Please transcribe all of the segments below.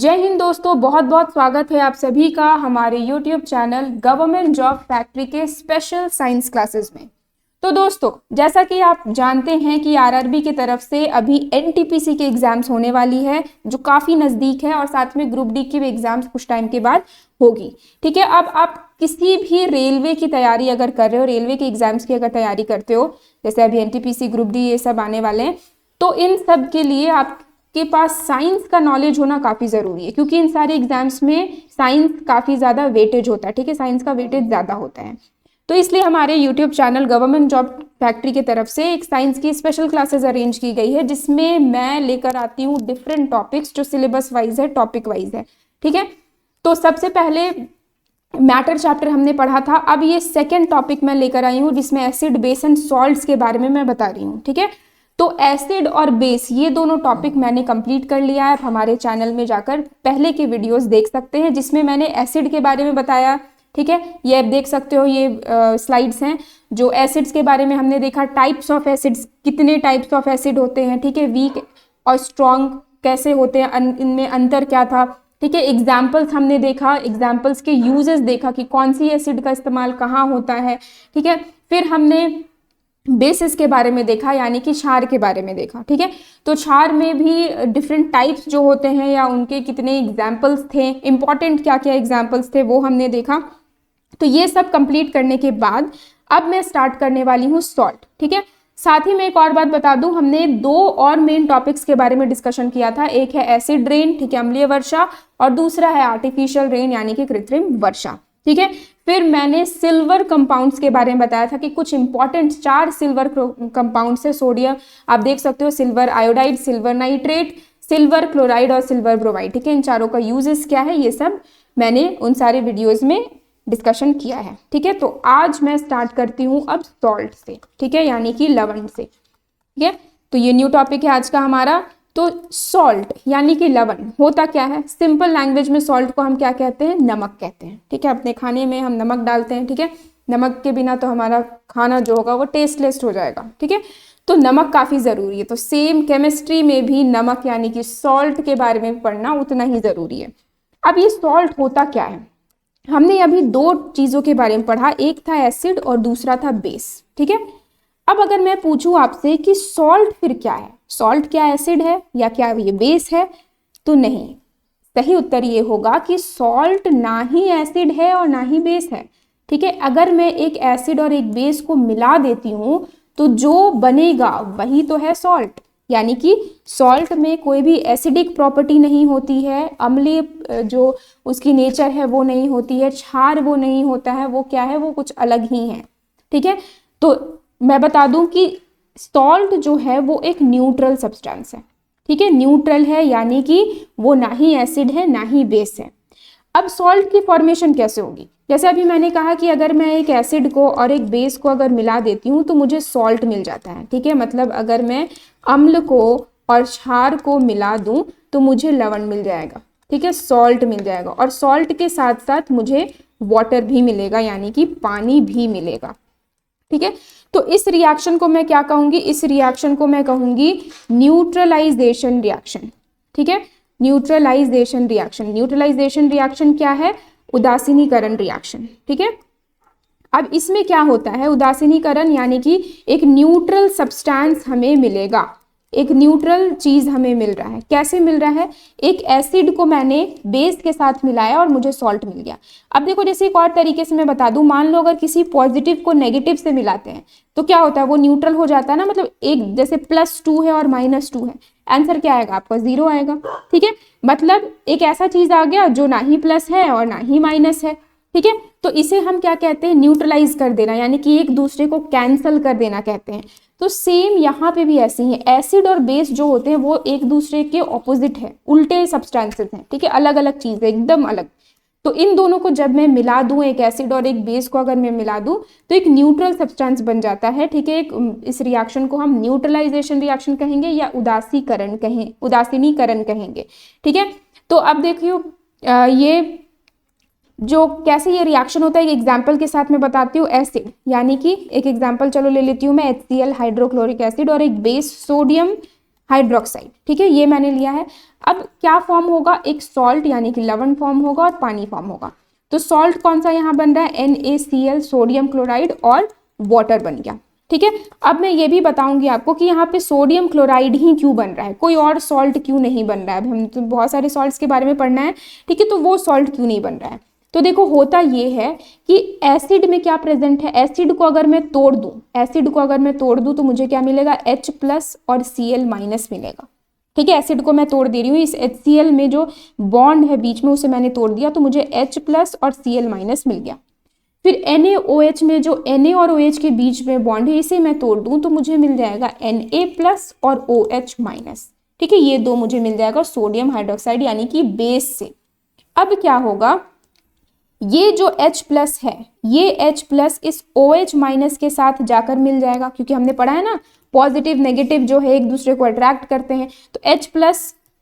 जय हिंद दोस्तों, बहुत बहुत स्वागत है आप सभी का हमारे YouTube channel government job factory के स्पेशल साइंस क्लासेस में। तो दोस्तों, जैसा कि आप जानते हैं कि आरआरबी की तरफ से अभी एनटीपीसी के एग्जाम्स होने वाली है जो काफ़ी नज़दीक है और साथ में ग्रुप डी की भी एग्जाम्स कुछ टाइम के बाद होगी। ठीक है, अब आप किसी भी रेलवे की तैयारी अगर कर रहे हो, रेलवे के एग्जाम्स की अगर तैयारी करते हो, जैसे अभी एनटीपीसी ग्रुप डी ये सब आने वाले हैं, तो इन सब के लिए आपके पास साइंस का नॉलेज होना काफ़ी ज़रूरी है, क्योंकि इन सारे एग्जाम्स में साइंस काफ़ी ज़्यादा वेटेज होता है। ठीक है, साइंस का वेटेज ज़्यादा होता है, तो इसलिए हमारे YouTube channel government job factory की तरफ से एक साइंस की स्पेशल क्लासेस अरेंज की गई है, जिसमें मैं लेकर आती हूँ डिफरेंट टॉपिक्स जो सिलेबस वाइज है, टॉपिक वाइज है। ठीक है, तो सबसे पहले मैटर चैप्टर हमने पढ़ा था, अब ये सेकेंड टॉपिक मैं लेकर आई हूँ जिसमें एसिड, बेस एंड सॉल्ट्स के बारे में मैं बता रही हूँ। ठीक है, तो एसिड और बेस ये दोनों टॉपिक मैंने कंप्लीट कर लिया है। आप हमारे चैनल में जाकर पहले के वीडियोस देख सकते हैं जिसमें मैंने एसिड के बारे में बताया। ठीक है, ये आप देख सकते हो, ये स्लाइड्स हैं जो एसिड्स के बारे में हमने देखा। टाइप्स ऑफ एसिड्स, कितने टाइप्स ऑफ एसिड होते हैं, ठीक है, वीक और स्ट्रॉन्ग कैसे होते हैं, इनमें अंतर क्या था। ठीक है, एग्जाम्पल्स हमने देखा, एग्जाम्पल्स के यूजेस देखा कि कौन सी एसिड का इस्तेमाल कहाँ होता है। ठीक है, फिर हमने बेसिस के बारे में देखा, यानी कि क्षार के बारे में देखा। ठीक है, तो क्षार में भी डिफरेंट टाइप्स जो होते हैं या उनके कितने एग्जाम्पल्स थे, इंपॉर्टेंट क्या क्या एग्जाम्पल्स थे, वो हमने देखा। तो ये सब कंप्लीट करने के बाद अब मैं स्टार्ट करने वाली हूँ सॉल्ट। ठीक है, साथ ही मैं एक और बात बता दूं, हमने दो और मेन टॉपिक्स के बारे में डिस्कशन किया था। एक है एसिड रेन, ठीक है, अम्लीय वर्षा, और दूसरा है आर्टिफिशियल रेन यानी कि कृत्रिम वर्षा। ठीक है, फिर मैंने सिल्वर कंपाउंड्स के बारे में बताया था कि कुछ इंपॉर्टेंट 4 सिल्वर कंपाउंड्स है। सोडियम आप देख सकते हो, silver iodide, silver nitrate, silver chloride और सिल्वर ब्रोमाइड। ठीक है, इन चारों का यूजेस क्या है, ये सब मैंने उन सारे वीडियोज में डिस्कशन किया है। ठीक है, तो आज मैं स्टार्ट करती हूँ अब सॉल्ट से। ठीक है, यानी कि लवण से। ठीक है, तो ये न्यू टॉपिक है आज का हमारा। तो सॉल्ट यानी कि लवण होता क्या है, सिंपल लैंग्वेज में सॉल्ट को हम क्या कहते हैं, नमक कहते हैं। ठीक है, अपने खाने में हम नमक डालते हैं। ठीक है, नमक के बिना तो हमारा खाना जो होगा वो टेस्टलेस हो जाएगा। ठीक है, तो नमक काफ़ी ज़रूरी है। तो सेम केमिस्ट्री में भी नमक यानी कि सॉल्ट के बारे में पढ़ना उतना ही ज़रूरी है। अब ये सॉल्ट होता क्या है, हमने अभी दो चीज़ों के बारे में पढ़ा, एक था एसिड और दूसरा था बेस। ठीक है, अब अगर मैं पूछूं आपसे कि सॉल्ट फिर क्या है, सॉल्ट क्या एसिड है या क्या ये बेस है, तो नहीं, सही उत्तर ये होगा कि सॉल्ट ना ही एसिड है और ना ही बेस है। ठीक है, अगर मैं एक एसिड और एक बेस को मिला देती हूँ तो जो बनेगा वही तो है सॉल्ट। यानी कि सॉल्ट में कोई भी एसिडिक प्रॉपर्टी नहीं होती है, अम्लीय जो उसकी नेचर है वो नहीं होती है, क्षार वो नहीं होता है, वो क्या है, वो कुछ अलग ही है। ठीक है, तो मैं बता दूं कि सॉल्ट जो है वो एक न्यूट्रल सब्सटेंस है। ठीक है, न्यूट्रल है, यानी कि वो ना ही एसिड है ना ही बेस है। अब सॉल्ट की फॉर्मेशन कैसे होगी, जैसे अभी मैंने कहा कि अगर मैं एक एसिड को और एक बेस को अगर मिला देती हूँ तो मुझे सॉल्ट मिल जाता है। ठीक है, मतलब अगर मैं अम्ल को और क्षार को मिला दूं तो मुझे लवण मिल जाएगा। ठीक है, सॉल्ट मिल जाएगा, और सॉल्ट के साथ साथ मुझे वाटर भी मिलेगा, यानी कि पानी भी मिलेगा। ठीक है, तो इस रिएक्शन को मैं क्या कहूंगी, इस रिएक्शन को मैं कहूंगी न्यूट्रलाइजेशन रिएक्शन। ठीक है, न्यूट्रलाइजेशन रिएक्शन। न्यूट्रलाइजेशन रिएक्शन क्या है, उदासीनीकरण रिएक्शन। ठीक है, अब इसमें क्या होता है, उदासीनीकरण यानी कि एक न्यूट्रल सब्सटेंस हमें मिलेगा, एक न्यूट्रल चीज हमें मिल रहा है। कैसे मिल रहा है, एक एसिड को मैंने बेस के साथ मिलाया और मुझे सॉल्ट मिल गया। अब देखो, जैसे एक और तरीके से मैं बता दूं, मान लो अगर किसी पॉजिटिव को नेगेटिव से मिलाते हैं तो क्या होता है, वो न्यूट्रल हो जाता है ना, मतलब एक जैसे +2 है और -2 है, आंसर क्या आएगा आपका, 0 आएगा। ठीक है, मतलब एक ऐसा चीज आ गया जो ना ही प्लस है और ना ही माइनस है। ठीक है, तो इसे हम क्या कहते हैं, न्यूट्रलाइज कर देना, यानी कि एक दूसरे को कैंसल कर देना कहते हैं। तो सेम यहाँ पे भी ऐसे ही है, एसिड और बेस जो होते हैं वो एक दूसरे के ऑपोजिट है, उल्टे सब्सटेंसेस हैं। ठीक है, अलग अलग चीज है, एकदम अलग। तो इन दोनों को जब मैं मिला दूं, एक एसिड और एक बेस को अगर मैं मिला दूं तो एक न्यूट्रल सब्सटेंस बन जाता है। ठीक है, इस रिएक्शन को हम न्यूट्रलाइजेशन रिएक्शन कहेंगे या उदासीनीकरण कहेंगे। ठीक है, तो अब देखियो ये जो कैसे ये रिएक्शन होता है, एक एग्जाम्पल के साथ मैं बताती हूँ। एसिड यानी कि एक एग्जाम्पल चलो ले लेती हूँ मैं, HCl हाइड्रोक्लोरिक एसिड, और एक बेस सोडियम हाइड्रोक्साइड, ठीक है, ये मैंने लिया है। अब क्या फॉर्म होगा, एक सॉल्ट यानी कि लवण फॉर्म होगा और पानी फॉर्म होगा। तो सॉल्ट कौन सा यहाँ बन रहा है, NaCl, सोडियम क्लोराइड और वाटर बन गया, ठीक है। अब मैं ये भी बताऊंगी आपको कि यहाँ पे सोडियम क्लोराइड ही क्यों बन रहा है, कोई और सॉल्ट क्यों नहीं बन रहा है। हम तो बहुत सारे सॉल्ट्स के बारे में पढ़ना है, ठीक है, तो वो सॉल्ट क्यों नहीं बन रहा है। तो देखो होता ये है कि एसिड में क्या प्रेजेंट है, एसिड को अगर मैं तोड़ दूं, एसिड को अगर मैं तोड़ दूं तो मुझे क्या मिलेगा, H+ और Cl- मिलेगा, ठीक है। एसिड को मैं तोड़ दे रही हूँ, इस HCl में जो बॉन्ड है बीच में उसे मैंने तोड़ दिया तो मुझे H+ और Cl- मिल गया। फिर NaOH में जो Na और OH के बीच में बॉन्ड है इसे मैं तोड़ दूं तो मुझे मिल जाएगा Na+ और OH-, ठीक है, ये दो मुझे मिल जाएगा सोडियम हाइड्रोक्साइड यानी कि बेस से। अब क्या होगा, ये जो H+ है, ये H+ इस OH- के साथ जाकर मिल जाएगा, क्योंकि हमने पढ़ा है ना पॉजिटिव नेगेटिव जो है एक दूसरे को अट्रैक्ट करते हैं। तो H+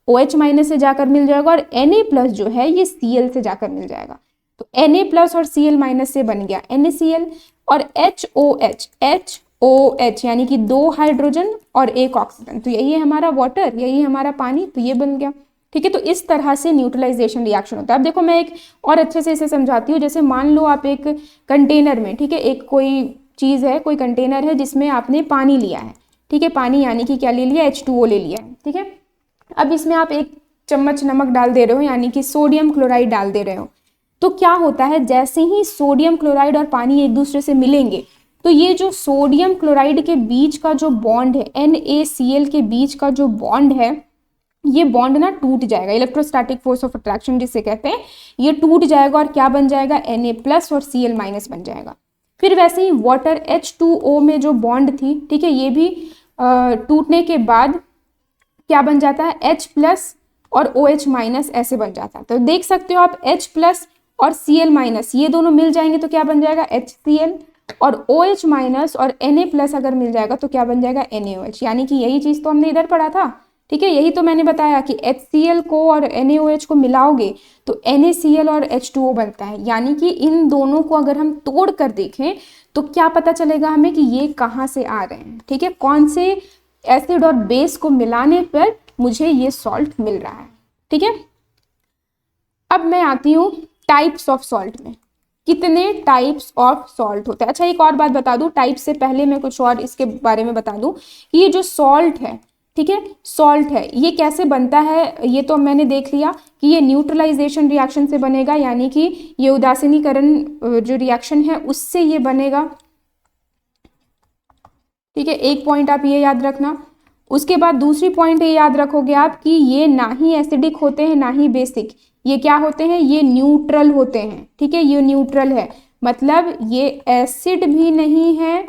OH- से जाकर मिल जाएगा और Na+ जो है ये Cl से जाकर मिल जाएगा। तो Na+ और Cl- से बन गया NaCl और HOH यानी कि 2 हाइड्रोजन और 1 ऑक्सीजन, तो यही है हमारा वाटर, यही है हमारा पानी, तो ये बन गया, ठीक है। तो इस तरह से न्यूट्रलाइजेशन रिएक्शन होता है। अब देखो मैं एक और अच्छे से इसे समझाती हूँ। जैसे मान लो आप एक कंटेनर में, ठीक है, एक कोई चीज़ है, कोई कंटेनर है जिसमें आपने पानी लिया है, ठीक है, पानी यानी कि क्या ले लिया, H2O ले लिया है, ठीक है। अब इसमें आप 1 चम्मच नमक डाल दे रहे हो यानी कि सोडियम क्लोराइड डाल दे रहे हो। तो क्या होता है, जैसे ही सोडियम क्लोराइड और पानी एक दूसरे से मिलेंगे तो ये जो सोडियम क्लोराइड के बीच का जो बॉन्ड है, NaCl के बीच का जो बॉन्ड है, ये बॉन्ड ना टूट जाएगा, इलेक्ट्रोस्टैटिक फोर्स ऑफ अट्रैक्शन जिसे कहते हैं, ये टूट जाएगा और क्या बन जाएगा, Na+ और Cl- बन जाएगा। फिर वैसे ही वाटर H2O में जो बॉन्ड थी, ठीक है, ये भी टूटने के बाद क्या बन जाता है, H+ और OH- ऐसे बन जाता है। तो देख सकते हो आप H+ और Cl- ये दोनों मिल जाएंगे तो क्या बन जाएगा, HCl, और OH- और Na+ अगर मिल जाएगा तो क्या बन जाएगा, NaOH, यानी कि यही चीज तो हमने इधर पढ़ा था, ठीक है। यही तो मैंने बताया कि HCl को और NaOH को मिलाओगे तो NaCl और H2O बनता है, यानी कि इन दोनों को अगर हम तोड़ कर देखें तो क्या पता चलेगा हमें कि ये कहाँ से आ रहे हैं, ठीक है, कौन से एसिड और बेस को मिलाने पर मुझे ये सॉल्ट मिल रहा है, ठीक है। अब मैं आती हूँ टाइप्स ऑफ सॉल्ट में, कितने टाइप्स ऑफ सॉल्ट होते हैं। अच्छा एक और बात बता दूं, टाइप से पहले मैं कुछ और इसके बारे में बता दूं कि ये जो सॉल्ट है, ठीक है, सॉल्ट है, ये कैसे बनता है, ये तो मैंने देख लिया कि ये न्यूट्रलाइजेशन रिएक्शन से बनेगा, यानी कि ये उदासीनीकरण जो रिएक्शन है उससे ये बनेगा, ठीक है। एक पॉइंट आप ये याद रखना। उसके बाद दूसरी पॉइंट ये याद रखोगे आप कि ये ना ही एसिडिक होते हैं ना ही बेसिक, ये क्या होते हैं, ये न्यूट्रल होते हैं, ठीक है, ये न्यूट्रल है, मतलब ये एसिड भी नहीं है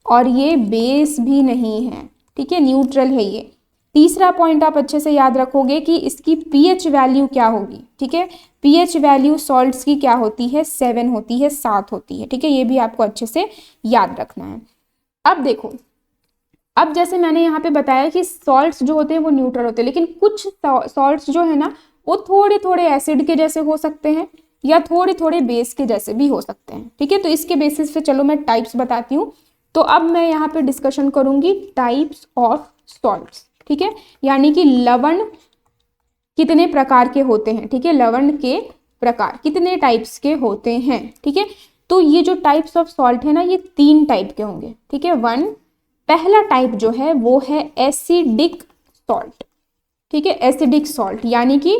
और ये बेस भी नहीं है, ठीक है, न्यूट्रल है ये। तीसरा पॉइंट आप अच्छे से याद रखोगे कि इसकी पीएच वैल्यू क्या होगी, ठीक है, पीएच वैल्यू सॉल्ट्स की क्या होती है, 7 होती है, 7 होती है, ठीक है, ये भी आपको अच्छे से याद रखना है। अब देखो, अब जैसे मैंने यहाँ पे बताया कि सॉल्ट्स जो होते हैं वो न्यूट्रल होते हैं, लेकिन कुछ सॉल्ट्स जो है ना वो थोड़े थोड़े एसिड के जैसे हो सकते हैं या थोड़े थोड़े बेस के जैसे भी हो सकते हैं, ठीक है। तो इसके बेसिस पे चलो मैं टाइप्स बताती हूँ। तो अब मैं यहाँ पे डिस्कशन करूंगी टाइप्स ऑफ सॉल्ट्स, ठीक है, यानी कि लवण कितने प्रकार के होते हैं, ठीक है, लवण के प्रकार कितने टाइप्स के होते हैं, ठीक है। तो ये जो टाइप्स ऑफ सॉल्ट है ना ये 3 टाइप के होंगे, ठीक है। पहला टाइप जो है वो है एसिडिक सॉल्ट, ठीक है, एसिडिक सॉल्ट यानी कि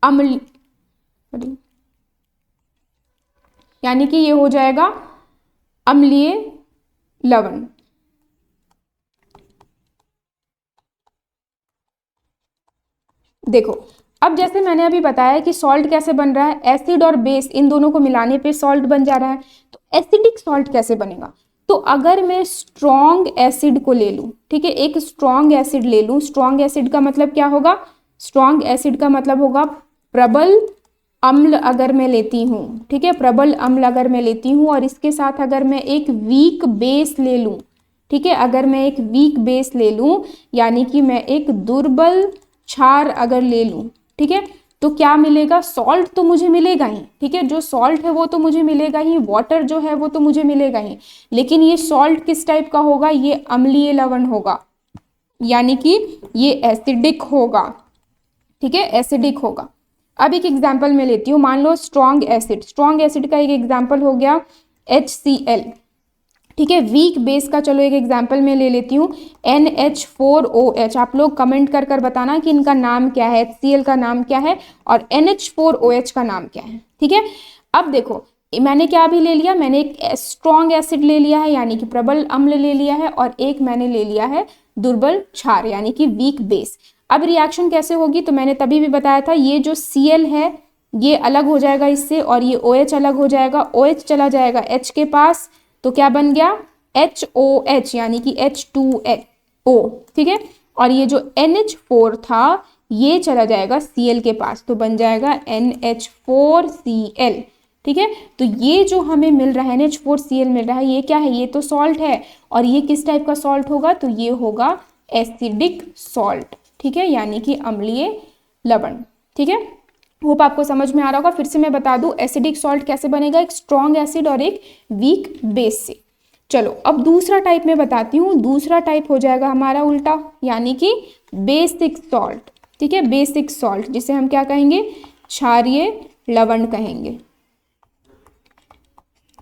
अम्ल, यानी कि ये हो जाएगा अम्लीय लवण। देखो अब जैसे मैंने अभी बताया कि सॉल्ट कैसे बन रहा है, एसिड और बेस इन दोनों को मिलाने पे सॉल्ट बन जा रहा है। तो एसिडिक सॉल्ट कैसे बनेगा, तो अगर मैं स्ट्रॉन्ग एसिड को ले लूं, ठीक है, एक स्ट्रॉन्ग एसिड ले लूं, स्ट्रॉन्ग एसिड का मतलब क्या होगा, स्ट्रॉन्ग एसिड का मतलब होगा प्रबल अम्ल अगर मैं लेती हूँ, ठीक है, प्रबल अम्ल अगर मैं लेती हूँ और इसके साथ अगर मैं एक वीक बेस ले लूँ, ठीक है, अगर मैं एक वीक बेस ले लूँ यानी कि मैं एक दुर्बल क्षार अगर ले लूँ, ठीक है, तो क्या मिलेगा, सॉल्ट तो मुझे मिलेगा ही, ठीक है, जो सॉल्ट है वो तो मुझे मिलेगा ही, वाटर जो है वो तो मुझे मिलेगा ही, लेकिन ये सॉल्ट किस टाइप का होगा, ये अम्लीय लवण होगा, यानी कि ये एसिडिक होगा। ठीक है, एसिडिक होगा। अब एक एग्जाम्पल मैं लेती हूँ, मान लो स्ट्रॉन्ग एसिड, स्ट्रॉन्ग एसिड का एक एग्जाम्पल हो गया HCl। ठीक है, वीक बेस का चलो एक एग्जाम्पल मैं ले लेती हूँ NH4OH। आप लोग कमेंट कर कर बताना कि इनका नाम क्या है, HCl का नाम क्या है और NH4OH का नाम क्या है। ठीक है, अब देखो मैंने क्या भी ले लिया, मैंने एक स्ट्रॉन्ग एसिड ले लिया है यानी कि प्रबल अम्ल ले लिया है, और एक मैंने ले लिया है दुर्बल क्षार यानी कि वीक बेस। अब रिएक्शन कैसे होगी, तो मैंने तभी भी बताया था, ये जो Cl है ये अलग हो जाएगा इससे, और ये OH अलग हो जाएगा, OH चला जाएगा H के पास, तो क्या बन गया HOH यानी कि H2O। ठीक है, और ये जो NH4 था ये चला जाएगा Cl के पास, तो बन जाएगा NH4Cl। ठीक है, तो ये जो हमें मिल रहा है NH4Cl मिल रहा है, ये क्या है, ये तो सॉल्ट है, और ये किस टाइप का सॉल्ट होगा, तो ये होगा एसिडिक सॉल्ट। ठीक है, यानी कि अम्लीय लवण। ठीक है, होप आपको समझ में आ रहा होगा। फिर से मैं बता दूं एसिडिक सॉल्ट कैसे बनेगा, एक स्ट्रॉन्ग एसिड और एक वीक बेस से। चलो अब दूसरा टाइप में बताती हूँ, दूसरा टाइप हो जाएगा हमारा उल्टा, यानी कि बेसिक सॉल्ट। ठीक है, बेसिक सॉल्ट जिसे हम क्या कहेंगे, क्षारीय लवण कहेंगे।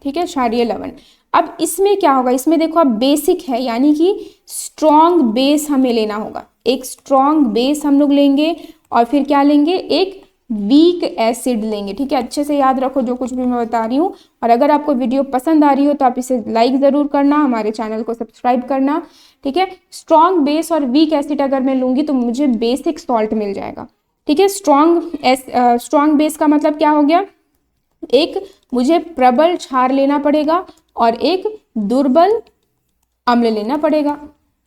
ठीक है, क्षारीय लवण। अब इसमें क्या होगा, इसमें देखो अब बेसिक है यानी कि स्ट्रॉन्ग बेस हमें लेना होगा, एक स्ट्रॉन्ग बेस हम लोग लेंगे, और फिर क्या लेंगे, एक वीक एसिड लेंगे। ठीक है, अच्छे से याद रखो जो कुछ भी मैं बता रही हूँ, और अगर आपको वीडियो पसंद आ रही हो तो आप इसे लाइक ज़रूर करना, हमारे चैनल को सब्सक्राइब करना। ठीक है, स्ट्रॉन्ग बेस और वीक एसिड अगर मैं लूँगी तो मुझे बेसिक सॉल्ट मिल जाएगा। ठीक है, स्ट्रॉन्ग बेस का मतलब क्या हो गया, एक मुझे प्रबल क्षार लेना पड़ेगा और एक दुर्बल अम्ल लेना पड़ेगा।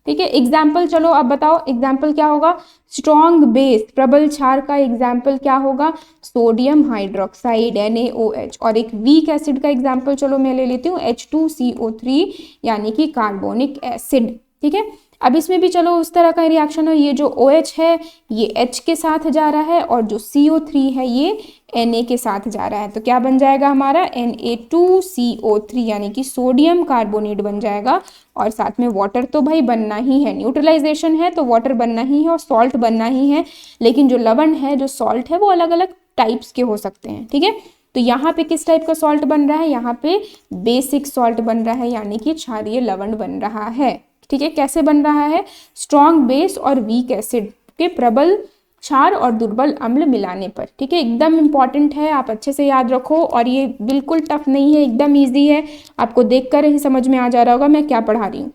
ठीक है, एग्जाम्पल चलो अब बताओ, एग्जाम्पल क्या होगा, स्ट्रॉन्ग बेस प्रबल क्षार का एग्जाम्पल क्या होगा, सोडियम हाइड्रोक्साइड NaOH, और एक वीक एसिड का एग्जाम्पल चलो मैं ले लेती हूँ H2CO3 यानी कि कार्बोनिक एसिड। ठीक है, अब इसमें भी चलो उस तरह का रिएक्शन है, ये जो OH है ये H के साथ जा रहा है, और जो CO3 है ये Na के साथ जा रहा है, तो क्या बन जाएगा हमारा Na2CO3 यानी कि सोडियम कार्बोनेट बन जाएगा, और साथ में वाटर तो भाई बनना ही है, न्यूट्रलाइजेशन है तो वाटर बनना ही है और सॉल्ट बनना ही है, लेकिन जो लवण है जो सॉल्ट है वो अलग अलग टाइप्स के हो सकते हैं। ठीक है, तो यहाँ पे किस टाइप का सॉल्ट बन रहा है, यहाँ पे बेसिक सॉल्ट बन रहा है यानी कि क्षारीय लवण बन रहा है। ठीक है, कैसे बन रहा है, स्ट्रॉन्ग बेस और वीक एसिड के प्रबल क्षार और दुर्बल अम्ल मिलाने पर। ठीक है, एकदम इंपॉर्टेंट है, आप अच्छे से याद रखो, और ये बिल्कुल टफ नहीं है, एकदम इजी है, आपको देखकर ही समझ में आ जा रहा होगा मैं क्या पढ़ा रही हूँ।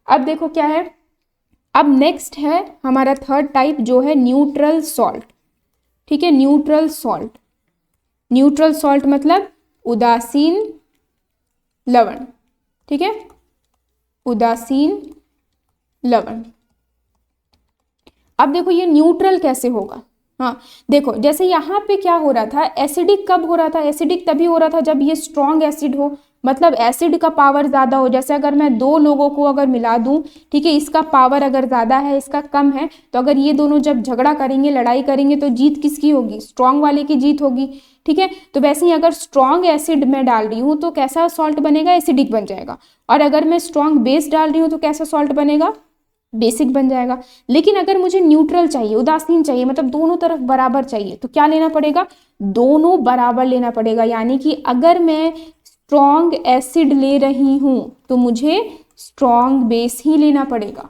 अब देखो क्या है, अब नेक्स्ट है हमारा थर्ड टाइप जो है न्यूट्रल सॉल्ट। ठीक है, न्यूट्रल सॉल्ट, न्यूट्रल सॉल्ट मतलब उदासीन लवण। ठीक है, उदासीन लवण। अब देखो ये न्यूट्रल कैसे होगा, हाँ देखो जैसे यहाँ पे क्या हो रहा था, एसिडिक कब हो रहा था, एसिडिक तभी हो रहा था जब ये स्ट्रॉन्ग एसिड हो, मतलब एसिड का पावर ज़्यादा हो। जैसे अगर मैं दो लोगों को अगर मिला दूं, ठीक है, इसका पावर अगर ज़्यादा है इसका कम है, तो अगर ये दोनों जब झगड़ा करेंगे लड़ाई करेंगे तो जीत किसकी होगी, स्ट्रॉन्ग वाले की जीत होगी। ठीक है, तो वैसे ही अगर स्ट्रॉन्ग एसिड मैं डाल रही हूँ तो कैसा सॉल्ट बनेगा, एसिडिक बन जाएगा, और अगर मैं स्ट्रॉन्ग बेस डाल रही हूँ तो कैसा सॉल्ट बनेगा, बेसिक बन जाएगा। लेकिन अगर मुझे न्यूट्रल चाहिए, उदासीन चाहिए, मतलब दोनों तरफ बराबर चाहिए, तो क्या लेना पड़ेगा, दोनों बराबर लेना पड़ेगा। यानी कि अगर मैं स्ट्रॉन्ग एसिड ले रही हूं तो मुझे स्ट्रॉन्ग बेस ही लेना पड़ेगा।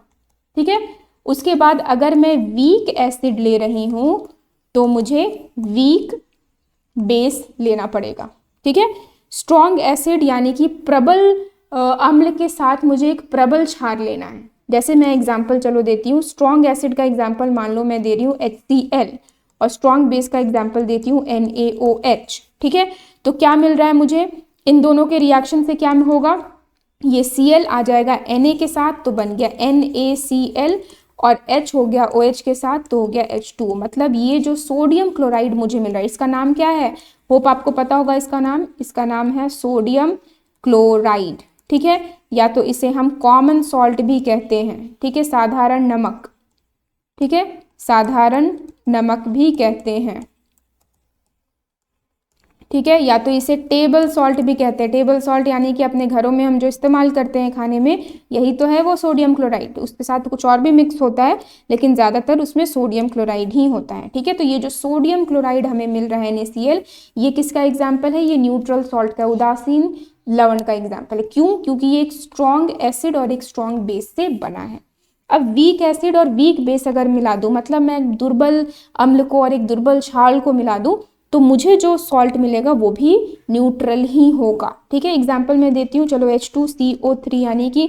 ठीक है, उसके बाद अगर मैं वीक एसिड ले रही हूं तो मुझे वीक बेस लेना पड़ेगा। ठीक है, स्ट्रॉन्ग एसिड यानी कि प्रबल अम्ल के साथ मुझे एक प्रबल क्षार लेना है। जैसे मैं एग्जाम्पल चलो देती हूँ, स्ट्रॉन्ग एसिड का एग्जाम्पल मान लो मैं दे रही हूँ HCl, और स्ट्रॉन्ग बेस का एग्जाम्पल देती हूँ NaOH। ठीक है, तो क्या मिल रहा है मुझे, इन दोनों के रिएक्शन से क्या होगा, ये Cl आ जाएगा Na के साथ तो बन गया NaCl, और H हो गया OH के साथ तो हो गया H2O। मतलब ये जो सोडियम क्लोराइड मुझे मिल रहा है इसका नाम क्या है, होप आपको पता होगा इसका नाम है सोडियम क्लोराइड। ठीक है, या तो इसे हम कॉमन सॉल्ट भी कहते हैं। ठीक है, साधारण नमक। ठीक है, साधारण नमक भी कहते हैं। ठीक है, या तो इसे टेबल सॉल्ट भी कहते हैं। टेबल सॉल्ट यानी कि अपने घरों में हम जो इस्तेमाल करते हैं खाने में, यही तो है वो सोडियम क्लोराइड। उसके साथ कुछ और भी मिक्स होता है, लेकिन ज़्यादातर उसमें सोडियम क्लोराइड ही होता है। ठीक है, तो ये जो सोडियम क्लोराइड हमें मिल रहा है NaCl, ये किसका एग्जाम्पल है? ये न्यूट्रल सॉल्ट का, उदासीन लवण का एग्जाम्पल है। क्यों? क्योंकि ये एक स्ट्रॉन्ग एसिड और एक स्ट्रॉन्ग बेस से बना है। अब वीक एसिड और वीक बेस अगर मिला दूं, मतलब मैं दुर्बल अम्ल को और एक दुर्बल क्षार को मिला दूं, तो मुझे जो सॉल्ट मिलेगा वो भी न्यूट्रल ही होगा। ठीक है, एग्जाम्पल मैं देती हूँ। चलो H2CO3 यानी कि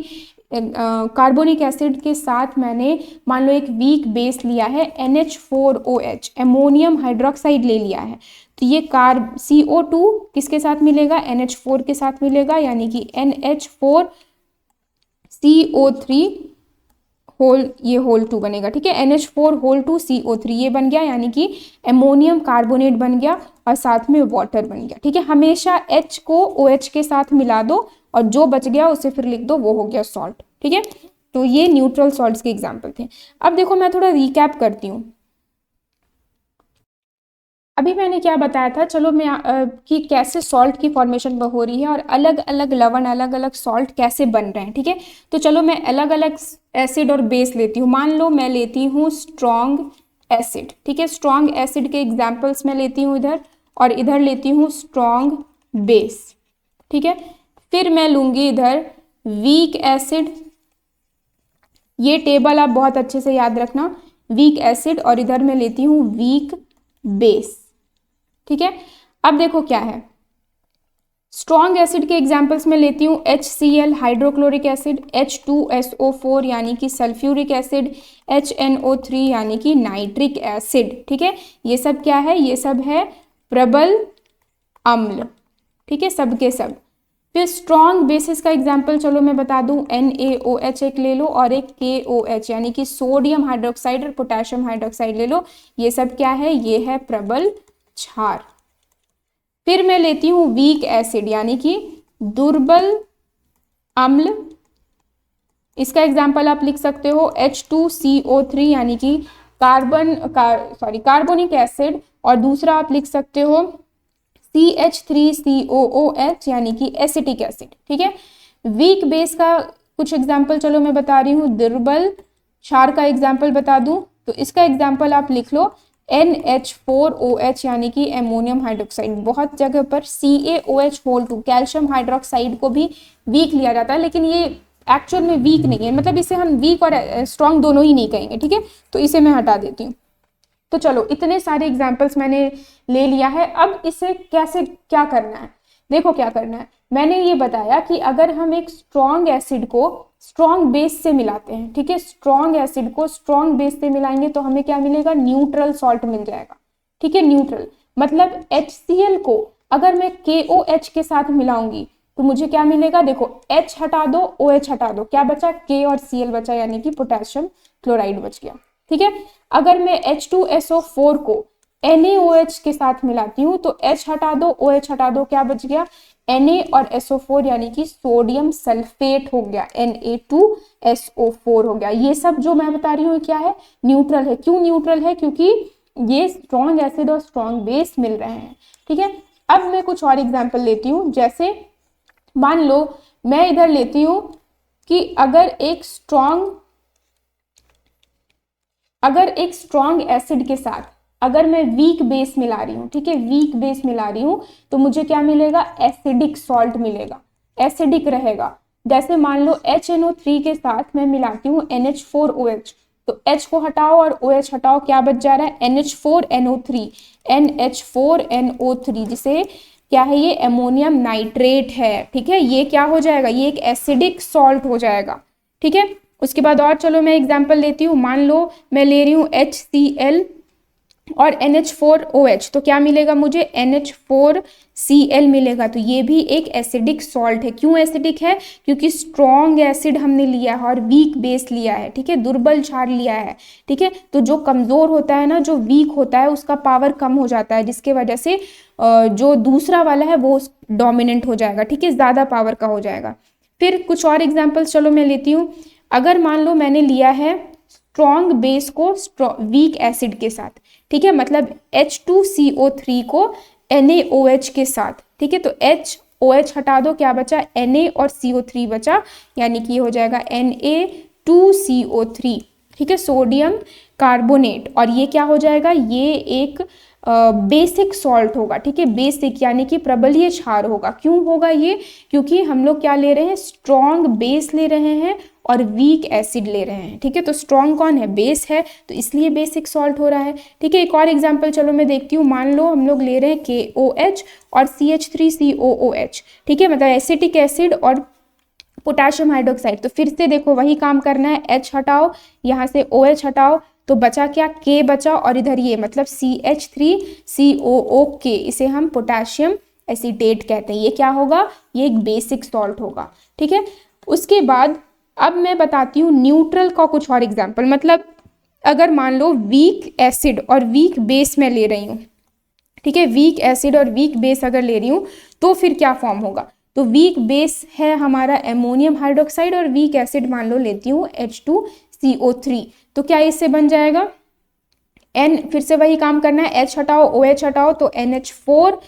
कार्बोनिक एसिड के साथ मैंने मान लो एक वीक बेस लिया है NH4OH, एमोनियम हाइड्रोक्साइड ले लिया है। तो ये CO2 किसके साथ मिलेगा? NH4 के साथ मिलेगा, यानी कि NH4CO3 ये होल 2 बनेगा। ठीक है, NH4 2CO3 ये बन गया, यानी कि एमोनियम कार्बोनेट बन गया और साथ में वाटर बन गया। ठीक है, हमेशा H को OH के साथ मिला दो और जो बच गया उसे फिर लिख दो, वो हो गया सॉल्ट। ठीक है, तो ये न्यूट्रल सॉल्ट्स के एग्जाम्पल थे। अब देखो मैं थोड़ा रिकैप करती हूँ। अभी मैंने क्या बताया था, चलो मैं कि कैसे सॉल्ट की फॉर्मेशन हो रही है और अलग अलग लवण, अलग अलग सॉल्ट कैसे बन रहे हैं। ठीक है, तो चलो मैं अलग अलग एसिड और बेस लेती हूँ। मान लो मैं लेती हूँ स्ट्रॉन्ग एसिड। ठीक है, स्ट्रॉन्ग एसिड के एग्जाम्पल्स मैं लेती हूँ इधर, और इधर लेती हूँ स्ट्रॉन्ग बेस। ठीक है, फिर मैं लूंगी इधर वीक एसिड। ये टेबल आप बहुत अच्छे से याद रखना, वीक एसिड, और इधर मैं लेती हूँ वीक बेस। ठीक है, अब देखो क्या है, स्ट्रॉन्ग एसिड के एग्जांपल्स में लेती हूँ HCl हाइड्रोक्लोरिक एसिड, H2SO4 यानी कि सल्फ्यूरिक एसिड, HNO3 यानी कि नाइट्रिक एसिड। ठीक है, ये सब क्या है? ये सब है प्रबल अम्ल। ठीक है, सब के सब। फिर स्ट्रॉन्ग बेसिस का एग्जाम्पल चलो मैं बता दूं, NaOH एक ले लो और एक KOH यानी कि सोडियम हाइड्रोक्साइड और पोटेशियम हाइड्रोक्साइड ले लो। ये सब क्या है? ये है प्रबल क्षार। फिर मैं लेती हूँ वीक एसिड यानी कि दुर्बल अम्ल। इसका एग्जाम्पल आप लिख सकते हो H2CO3 यानी कि कार्बोनिक एसिड, और दूसरा आप लिख सकते हो CH3COOH यानी कि एसिटिक एसिड। ठीक है, वीक बेस का कुछ एग्जाम्पल चलो मैं बता रही हूँ। दुर्बल क्षार का एग्जाम्पल बता दूं, तो इसका एग्जाम्पल आप लिख लो NH4OH यानी कि एमोनियम हाइड्रोक्साइड। बहुत जगह पर CaOH2 कैल्शियम हाइड्रोक्साइड को भी वीक लिया जाता है, लेकिन ये एक्चुअल में वीक नहीं है, मतलब इसे हम वीक और स्ट्रॉन्ग दोनों ही नहीं कहेंगे। ठीक है, तो इसे मैं हटा देती हूँ। तो चलो इतने सारे एग्जाम्पल्स मैंने ले लिया है। अब इसे कैसे क्या करना है, देखो क्या करना है। मैंने ये बताया कि अगर हम एक स्ट्रॉन्ग एसिड को स्ट्रॉन्ग बेस से मिलाते हैं, ठीक है, स्ट्रॉन्ग एसिड को स्ट्रॉन्ग बेस से मिलाएंगे तो हमें क्या मिलेगा? न्यूट्रल सॉल्ट मिल जाएगा। ठीक है, न्यूट्रल मतलब HCl को अगर मैं KOH के साथ मिलाऊंगी तो मुझे क्या मिलेगा? देखो H हटा दो, OH हटा दो, क्या बचा? K और Cl बचा, यानी कि पोटेशियम क्लोराइड बच गया। ठीक है, अगर मैं H2SO4 को NaOH के साथ मिलाती हूँ तो H हटा दो, OH हटा दो, क्या बच गया? Na और SO4 यानी कि सोडियम सल्फेट हो गया, Na2SO4 हो गया। ये सब जो मैं बता रही हूँ क्या है? न्यूट्रल है। क्यों न्यूट्रल है? क्योंकि ये स्ट्रॉन्ग एसिड और स्ट्रॉन्ग बेस मिल रहे हैं। ठीक है, अब मैं कुछ और एग्जाम्पल लेती हूँ। जैसे मान लो मैं इधर लेती हूँ कि अगर एक स्ट्रॉन्ग एसिड के साथ अगर मैं वीक बेस मिला रही हूँ, ठीक है, वीक बेस मिला रही हूँ, तो मुझे क्या मिलेगा? एसिडिक सॉल्ट मिलेगा, एसिडिक रहेगा। जैसे मान लो HNO3 के साथ मैं मिलाती हूँ NH4OH, तो H को हटाओ और OH हटाओ, क्या बच जा रहा है? NH4NO3, जिसे क्या है? ये एमोनियम नाइट्रेट है। ठीक है, ये क्या हो जाएगा? ये एक एसिडिक सॉल्ट हो जाएगा। ठीक है, उसके बाद और चलो मैं एग्जांपल लेती हूँ। मान लो मैं ले रही हूँ HCl और NH4OH, तो क्या मिलेगा मुझे? NH4Cl मिलेगा। तो ये भी एक एसिडिक सॉल्ट है। क्यों एसिडिक है? क्योंकि स्ट्रॉन्ग एसिड हमने लिया है और वीक बेस लिया है। ठीक है, दुर्बल क्षार लिया है। ठीक है, तो जो कमजोर होता है ना, जो वीक होता है, उसका पावर कम हो जाता है, जिसके वजह से जो दूसरा वाला है वो डोमिनेंट हो जाएगा। ठीक है, ज्यादा पावर का हो जाएगा। फिर कुछ और एग्जाम्पल्स चलो मैं लेती हूँ। अगर मान लो मैंने लिया है स्ट्रॉन्ग बेस को वीक एसिड के साथ, ठीक है, मतलब H2CO3 को NaOH के साथ, ठीक है। तो HOH हटा दो, क्या बचा, Na और CO3 बचा, यानी कि ये हो जाएगा Na2CO3, ठीक है, सोडियम कार्बोनेट। और ये क्या हो जाएगा, ये एक बेसिक सॉल्ट होगा, ठीक है, बेसिक यानी कि प्रबलीय क्षार होगा। क्यों होगा ये, क्योंकि हम लोग क्या ले रहे हैं, स्ट्रॉन्ग बेस ले रहे हैं और वीक एसिड ले रहे हैं, ठीक है। तो स्ट्रॉन्ग कौन है, बेस है, तो इसलिए बेसिक सॉल्ट हो रहा है, ठीक है। एक और एग्जांपल चलो मैं देखती हूँ। मान लो हम लोग ले रहे हैं KOH और CH3COOH, ठीक है, मतलब एसिटिक एसिड और पोटेशियम हाइड्रोक्साइड। तो फिर से देखो वही काम करना है, H हटाओ, यहाँ से OH हटाओ, तो बचा क्या, K बचा, और इधर ये मतलब CH3COOK, इसे हम पोटेशियम एसीटेट कहते हैं। ये क्या होगा, ये एक बेसिक सॉल्ट होगा, ठीक है। उसके बाद अब मैं बताती हूँ न्यूट्रल का कुछ और एग्जाम्पल। मतलब अगर मान लो वीक एसिड और वीक बेस मैं ले रही हूँ, ठीक है, वीक एसिड और वीक बेस अगर ले रही हूँ तो फिर क्या फॉर्म होगा। तो वीक बेस है हमारा एमोनियम हाइड्रोक्साइड और वीक एसिड मान लो लेती हूँ H2CO3, तो क्या इससे बन जाएगा N, फिर से वही काम करना है, H हटाओ, OH हटाओ, तो NH4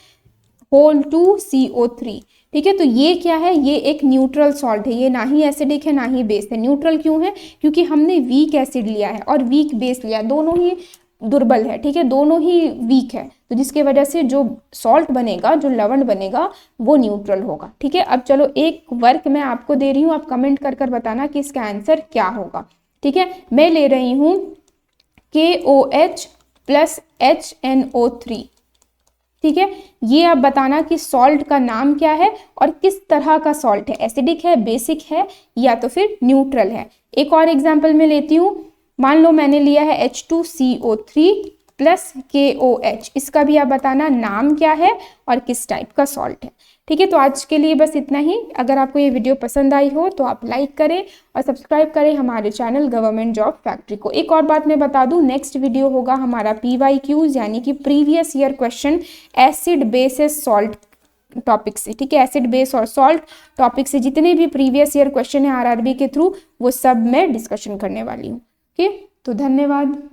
CO3, ठीक है। तो ये क्या है, ये एक न्यूट्रल सॉल्ट है, ये ना ही एसिडिक है ना ही बेस है। न्यूट्रल क्यों है, क्योंकि हमने वीक एसिड लिया है और वीक बेस लिया, दोनों ही दुर्बल है, ठीक है, दोनों ही वीक है, तो जिसके वजह से जो सॉल्ट बनेगा, जो लवण बनेगा, वो न्यूट्रल होगा, ठीक है। अब चलो एक वर्क मैं आपको दे रही हूँ, आप कमेंट कर कर बताना कि इसका आंसर क्या होगा, ठीक है। मैं ले रही हूँ KOH प्लस HNO3, ठीक है। ये आप बताना कि सॉल्ट का नाम क्या है और किस तरह का सॉल्ट है, एसिडिक है, बेसिक है, या तो फिर न्यूट्रल है। एक और एग्जाम्पल में लेती हूँ। मान लो मैंने लिया है H2CO3 प्लस KOH, इसका भी आप बताना नाम क्या है और किस टाइप का सॉल्ट है, ठीक है। तो आज के लिए बस इतना ही। अगर आपको ये वीडियो पसंद आई हो तो आप लाइक करें और सब्सक्राइब करें हमारे चैनल गवर्नमेंट जॉब फैक्ट्री को। एक और बात मैं बता दूं, नेक्स्ट वीडियो होगा हमारा PYQs यानी कि previous year question acid basis salt topic से, ठीक है। एसिड बेस और सॉल्ट टॉपिक से जितने भी प्रीवियस ईयर क्वेश्चन है RRB के थ्रू, वो सब मैं डिस्कशन करने वाली हूँ, ठीक। तो धन्यवाद।